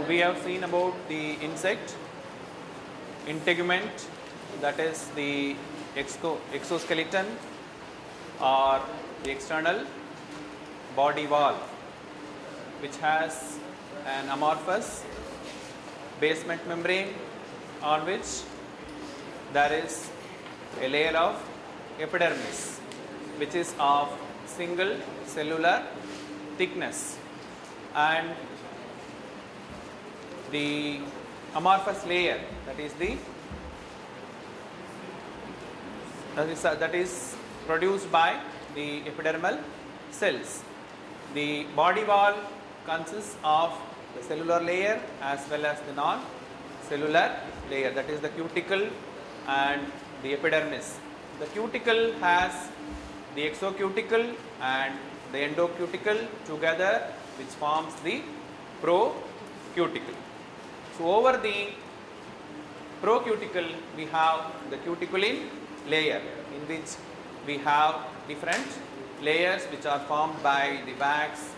we have seen about the insect, integument, that is the exoskeleton or the external body wall, which has an amorphous basement membrane on which there is a layer of epidermis, which is of single cellular thickness, and the amorphous layer, that is produced by the epidermal cells. The body wall consists of the cellular layer as well as the non-cellular layer, that is the cuticle and the epidermis. The cuticle has the exocuticle and the endocuticle together, which forms the procuticle. So over the procuticle we have the cuticulin layer, in which we have different layers which are formed by the wax,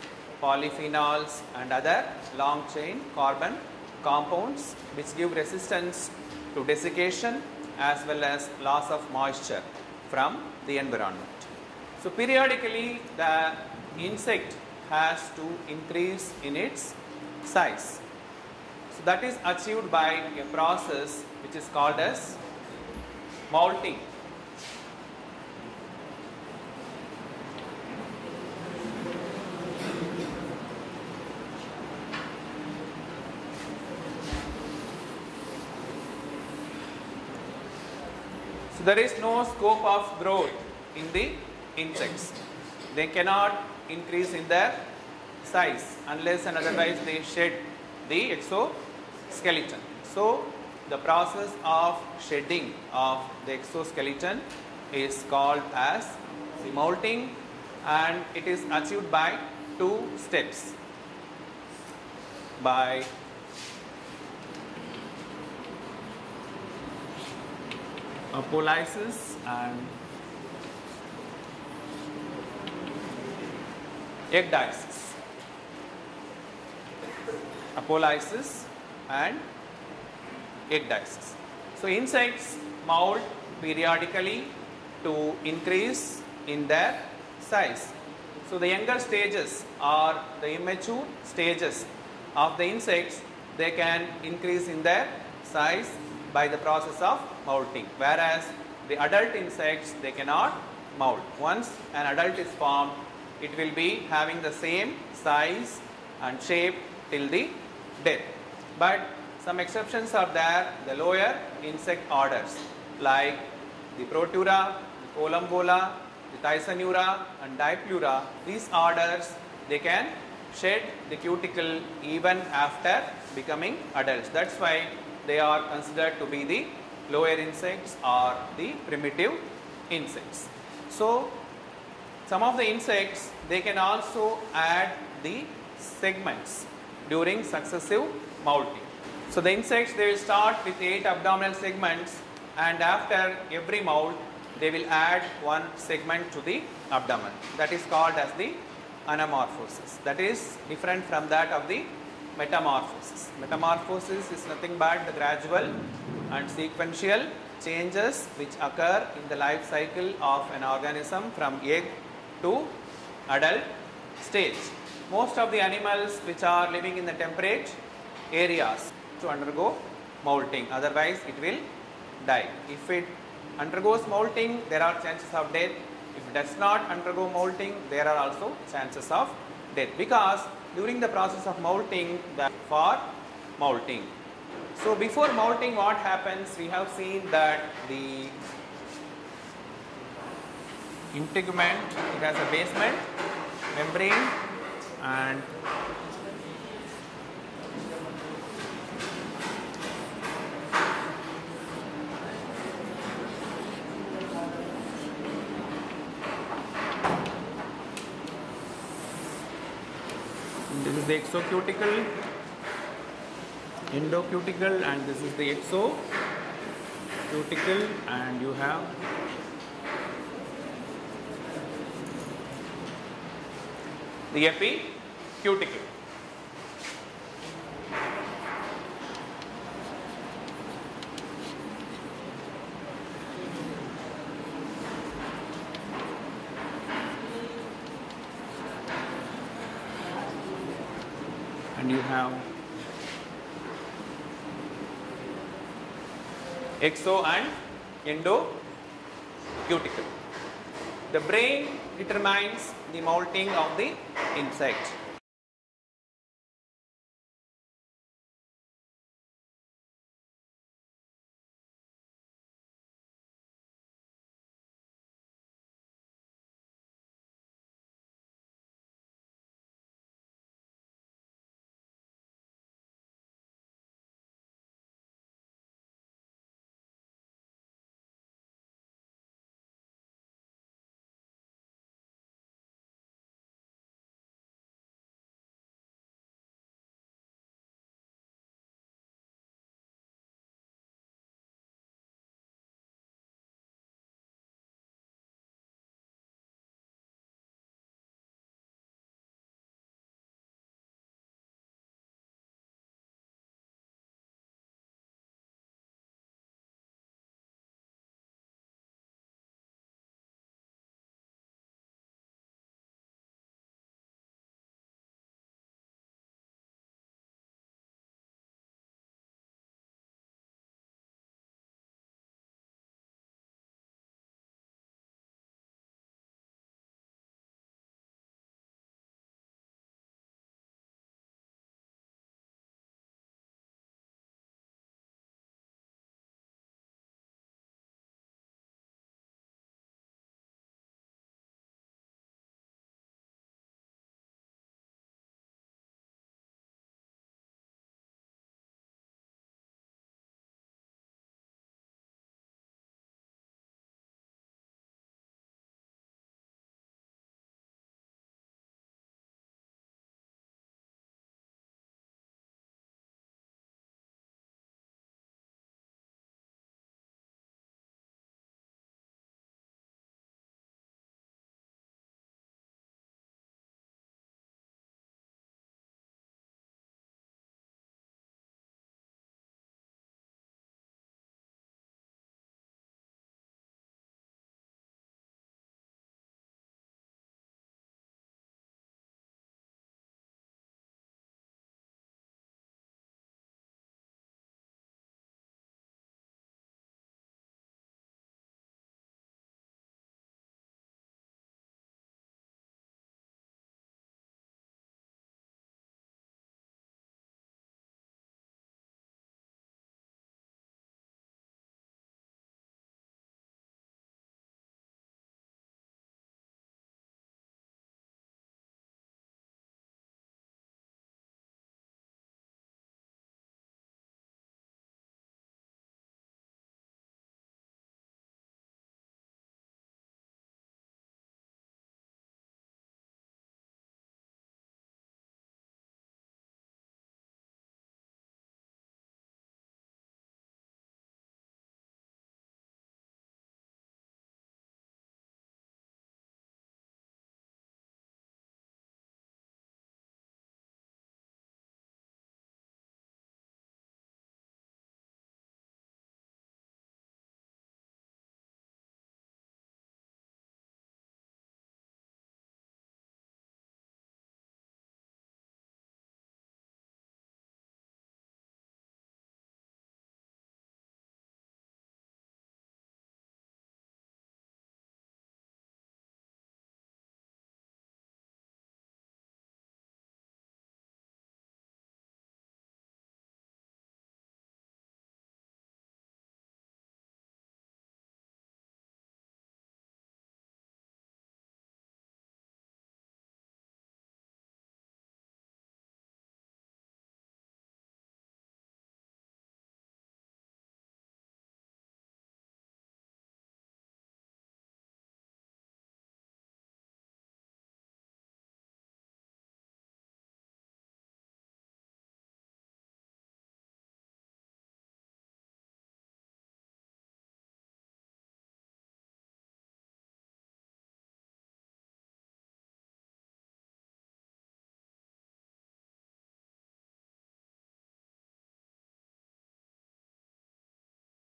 polyphenols and other long chain carbon compounds, which give resistance to desiccation as well as loss of moisture from the environment. So periodically the insect has to increase in its size. So that is achieved by a process which is called as molting. So there is no scope of growth in the insects. They cannot increase in their size unless and otherwise they shed the exoskeleton. So the process of shedding of the exoskeleton is called as the molting, and it is achieved by two steps: by apolysis and ecdysis. Apolysis and ecdysis. So insects molt periodically to increase in their size. So the younger stages or the immature stages of the insects, they can increase in their size by the process of molting, whereas the adult insects, they cannot molt. Once an adult is formed, it will be having the same size and shape till the death. But some exceptions are there, the lower insect orders like the Protura, the Columbola, the Thysanura and Diplura. These orders, they can shed the cuticle even after becoming adults. That's why they are considered to be the lower insects or the primitive insects. So some of the insects, they can also add the segments during successive molting. So the insects, they will start with 8 abdominal segments, and after every molt they will add one segment to the abdomen. That is called as the anamorphosis. That is different from that of the metamorphosis. Metamorphosis is nothing but the gradual and sequential changes which occur in the life cycle of an organism from egg to adult stage. Most of the animals which are living in the temperate areas to undergo molting, otherwise it will die. If it undergoes molting, there are chances of death. If it does not undergo molting, there are also chances of death, because during the process of molting, for molting. So before molting, what happens? We have seen that the integument, it has a basement membrane, and this is the exocuticle, endocuticle, and this is the exocuticle, and you have the epicuticle. and you have exo and endo cuticle. The brain determines the molting of the insect.